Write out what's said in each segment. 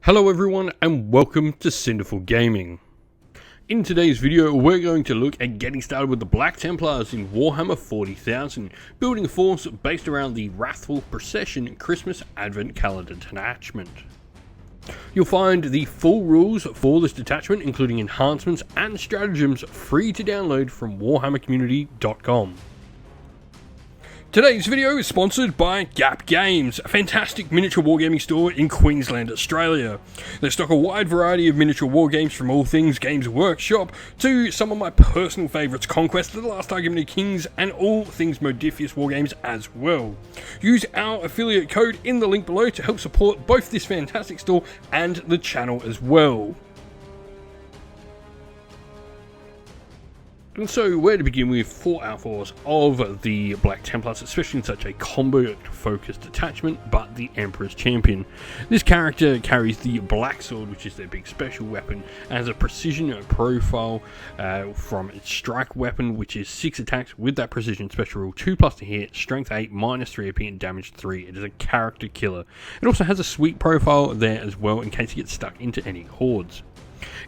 Hello everyone and welcome to Cinderful Gaming. In today's video we're going to look at getting started with the Black Templars in Warhammer 40,000, building a force based around the Wrathful Procession Christmas Advent Calendar detachment. You'll find the full rules for this detachment, including enhancements and stratagems, free to download from warhammercommunity.com. Today's video is sponsored by Gap Games, a fantastic miniature wargaming store in Queensland, Australia. They stock a wide variety of miniature wargames, from all things Games Workshop to some of my personal favourites, Conquest of the Last Argument of Kings, and all things Modifius wargames as well. Use our affiliate code in the link below to help support both this fantastic store and the channel as well. And so, where to begin with for our force of the Black Templars, especially in such a combat-focused detachment, but the Emperor's Champion. This character carries the Black Sword, which is their big special weapon, as a precision profile from its strike weapon, which is 6 attacks with that precision special rule, 2+ to hit, strength 8, -3 AP, and damage 3. It is a character killer. It also has a sweet profile there as well, in case you get stuck into any hordes.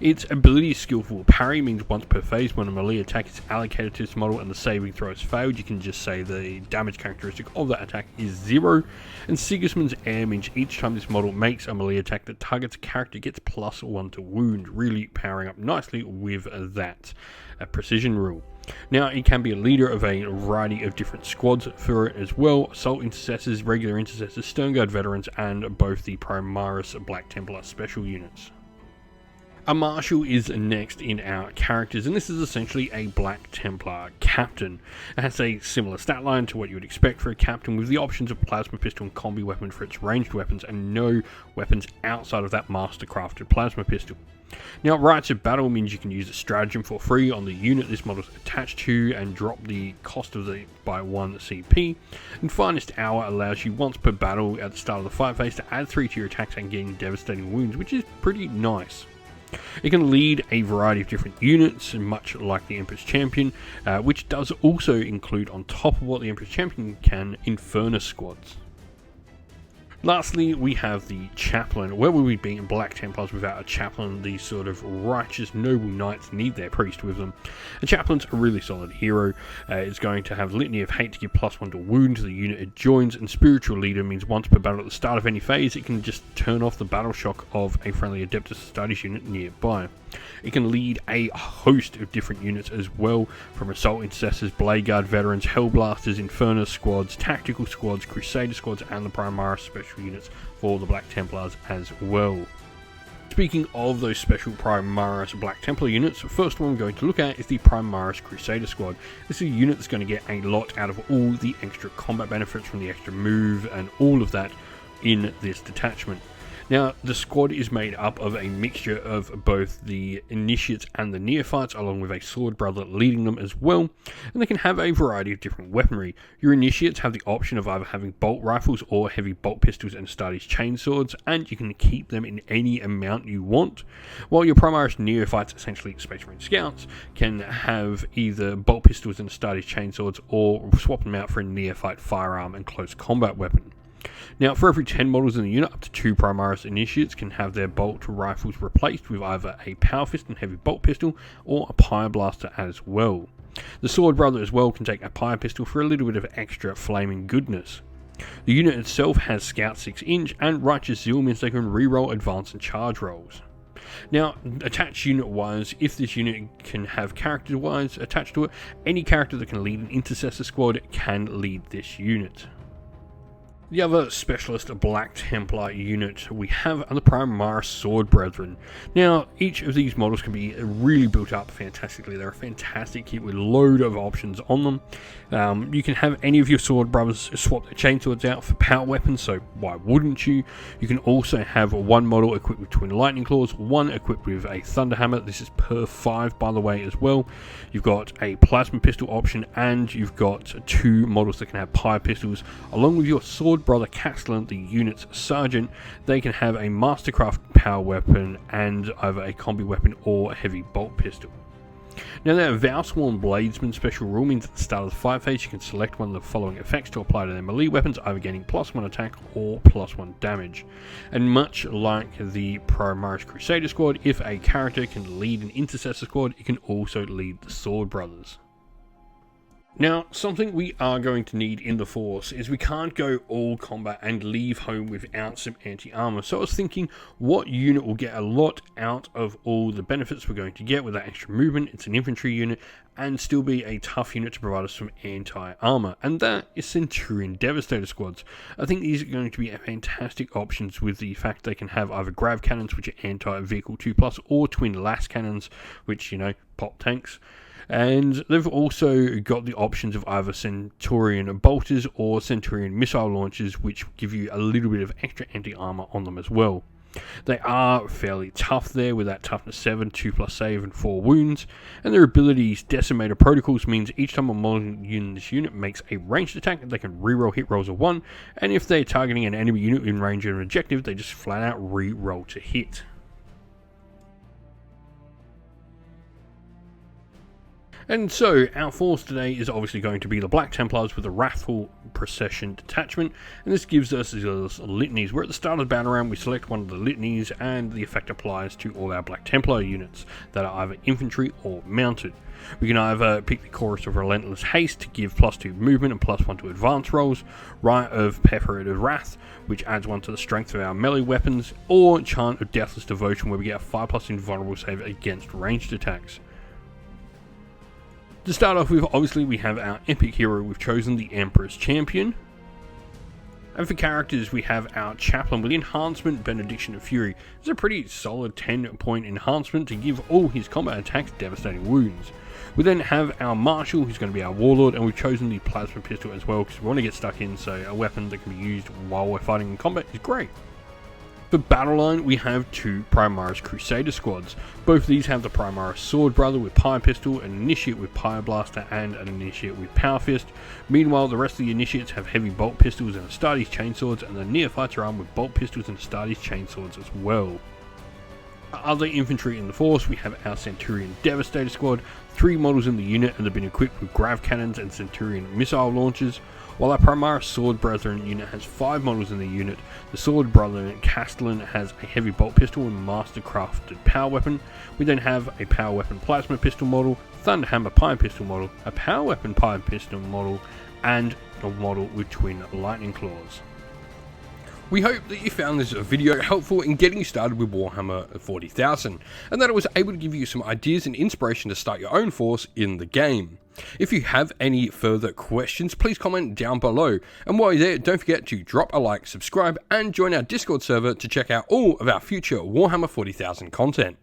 Its ability is Skillful Parry, means once per phase when a melee attack is allocated to this model and the saving throw is failed, you can just say the damage characteristic of that attack is 0. And Sigismund's Air means each time this model makes a melee attack that targets a character gets +1 to wound, really powering up nicely with that precision rule. Now, it can be a leader of a variety of different squads for it as well: Assault Intercessors, Regular Intercessors, Sternguard Veterans, and both the Primaris Black Templar special units. A Marshal is next in our characters, and this is essentially a Black Templar captain. It has a similar stat line to what you would expect for a captain, with the options of plasma pistol and combi weapon for its ranged weapons, and no weapons outside of that mastercrafted plasma pistol. Now, Rites of Battle means you can use a stratagem for free on the unit this model is attached to and drop the cost of it by 1 CP. And Finest Hour allows you once per battle at the start of the fight phase to add 3 to your attacks and gain devastating wounds, which is pretty nice. It can lead a variety of different units, much like the Emperor's Champion, which does also include, on top of what the Emperor's Champion can, Infernus squads. Lastly, we have the Chaplain. Where would we be in Black Templars without a Chaplain? These sort of righteous, noble knights need their priest with them. A Chaplain's a really solid hero. It's going to have Litany of Hate to give +1 to wound to the unit it joins, and Spiritual Leader means once per battle at the start of any phase, it can just turn off the battle shock of a friendly Adeptus Astartes unit nearby. It can lead a host of different units as well, from Assault Intercessors, Blade Guard Veterans, Hellblasters, Infernus squads, Tactical squads, Crusader squads, and the Primaris special units for the Black Templars as well. Speaking of those special Primaris Black Templar units, the first one we're going to look at is the Primaris Crusader Squad. This is a unit that's going to get a lot out of all the extra combat benefits from the extra move and all of that in this detachment. Now, the squad is made up of a mixture of both the initiates and the neophytes, along with a sword brother leading them as well, and they can have a variety of different weaponry. Your initiates have the option of either having bolt rifles or heavy bolt pistols and Astartes chainswords, and you can keep them in any amount you want, while your Primaris neophytes, essentially Space Marine scouts, can have either bolt pistols and Astartes chainswords, or swap them out for a neophyte firearm and close combat weapon. Now, for every 10 models in the unit, up to 2 Primaris Initiates can have their bolt rifles replaced with either a Power Fist and Heavy Bolt Pistol, or a Pyre Blaster as well. The Sword Brother as well can take a Pyre Pistol for a little bit of extra flaming goodness. The unit itself has Scout 6-inch, and Righteous Zeal means they can reroll advance and charge rolls. Now, attached unit-wise, if this unit can have character-wise attached to it, any character that can lead an Intercessor squad can lead this unit. The other specialist Black Templar unit we have are the Primaris Sword Brethren. Now, each of these models can be really built up fantastically. They're a fantastic kit with a load of options on them. You can have any of your sword brothers swap their chainswords out for power weapons, so why wouldn't you? You can also have one model equipped with twin lightning claws, one equipped with a thunderhammer. This is per 5, by the way, as well. You've got a plasma pistol option, and you've got 2 models that can have pyre pistols, along with your sword brother Castellan, the unit's sergeant. They can have a mastercraft power weapon and either a combi weapon or a heavy bolt pistol. Now their Vowsworn Bladesman special rule means at the start of the fight phase you can select one of the following effects to apply to their melee weapons, either gaining +1 attack or +1 damage. And much like the Primaris Crusader Squad, if a character can lead an Intercessor Squad, it can also lead the Sword Brothers. Now, something we are going to need in the Force is we can't go all combat and leave home without some anti-armor. So I was thinking, what unit will get a lot out of all the benefits we're going to get with that extra movement? It's an infantry unit and still be a tough unit to provide us some anti-armor. And that is Centurion Devastator Squads. I think these are going to be fantastic options with the fact they can have either grav cannons, which are anti-vehicle 2+, or twin las cannons, which, you know, pop tanks. And they've also got the options of either Centurion bolters or Centurion missile launchers, which give you a little bit of extra anti-armor on them as well. They are fairly tough there with that toughness 7, 2+ save and 4 wounds, and their abilities Decimator Protocols means each time a model in this unit makes a ranged attack, they can reroll hit rolls of 1, and if they're targeting an enemy unit in range of an objective, they just flat out reroll to hit. And so, our force today is obviously going to be the Black Templars with the Wrathful Procession detachment, and this gives us these litanies, where at the start of the battle round we select one of the litanies and the effect applies to all our Black Templar units that are either infantry or mounted. We can either pick the Chorus of Relentless Haste to give +2 movement and +1 to advance rolls, Rite of Perforated Wrath, which adds 1 to the strength of our melee weapons, or Chant of Deathless Devotion, where we get a 5+ invulnerable save against ranged attacks. To start off with, obviously we have our epic hero. We've chosen the Emperor's Champion. And for characters, we have our Chaplain with Enhancement, Benediction of Fury. It's a pretty solid 10-point enhancement to give all his combat attacks devastating wounds. We then have our Marshal, who's going to be our Warlord, and we've chosen the Plasma Pistol as well, because we want to get stuck in, so a weapon that can be used while we're fighting in combat is great. For battle line, we have 2 Primaris Crusader Squads. Both of these have the Primaris Sword Brother with Pyre Pistol, an Initiate with Pyre Blaster, and an Initiate with Power Fist. Meanwhile, the rest of the Initiates have Heavy Bolt Pistols and Astartes Chainswords, and the Neophytes are armed with Bolt Pistols and Astartes Chainswords as well. Other infantry in the force, we have our Centurion Devastator Squad, 3 models in the unit, and they've been equipped with Grav Cannons and Centurion Missile Launchers. While our Primaris Sword Brethren unit has 5 models in the unit, the Sword Brethren Castellan has a Heavy Bolt Pistol and Mastercrafted Power Weapon. We then have a Power Weapon Plasma Pistol model, Thunderhammer Pyre Pistol model, a Power Weapon Pyre Pistol model, and a model with Twin Lightning Claws. We hope that you found this video helpful in getting you started with Warhammer 40,000, and that it was able to give you some ideas and inspiration to start your own force in the game. If you have any further questions, please comment down below, and while you're there, don't forget to drop a like, subscribe, and join our Discord server to check out all of our future Warhammer 40,000 content.